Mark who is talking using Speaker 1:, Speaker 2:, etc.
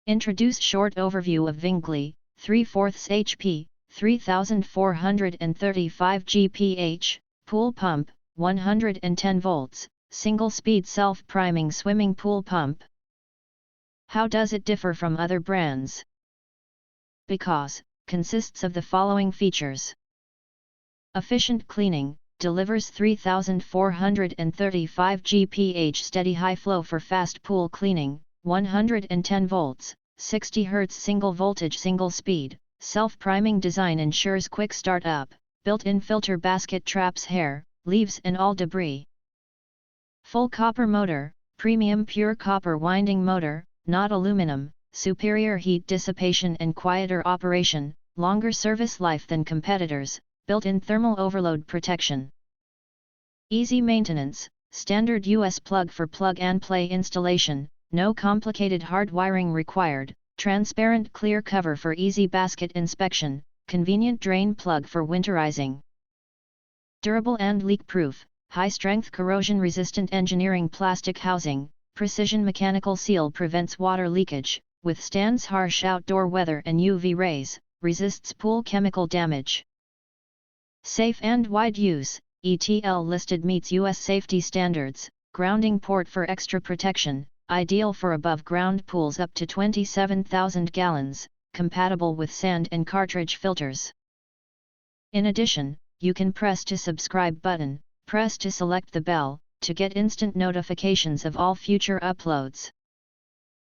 Speaker 1: Introduce short overview of VINGLI, 3/4 HP, 3435 GPH, pool pump, 110 volts, single-speed self-priming swimming pool pump. How does it differ from other brands? Because, consists of the following features. Efficient cleaning, delivers 3435 GPH steady high flow for fast pool cleaning, 110 volts, 60 Hz single voltage single speed, self-priming design ensures quick start up, built-in filter basket traps hair, leaves and all debris. Full copper motor, premium pure copper winding motor, not aluminum, superior heat dissipation and quieter operation, longer service life than competitors, built-in thermal overload protection. Easy maintenance, standard US plug for plug-and-play installation, no complicated hard wiring required, transparent clear cover for easy basket inspection, convenient drain plug for winterizing. Durable and leak-proof, high-strength corrosion-resistant engineering plastic housing, precision mechanical seal prevents water leakage, withstands harsh outdoor weather and UV rays, resists pool chemical damage. Safe and wide use, ETL listed meets US safety standards, grounding port for extra protection, ideal for above-ground pools up to 27,000 gallons, compatible with sand and cartridge filters. In addition, you can press to subscribe button, press to select the bell, to get instant notifications of all future uploads.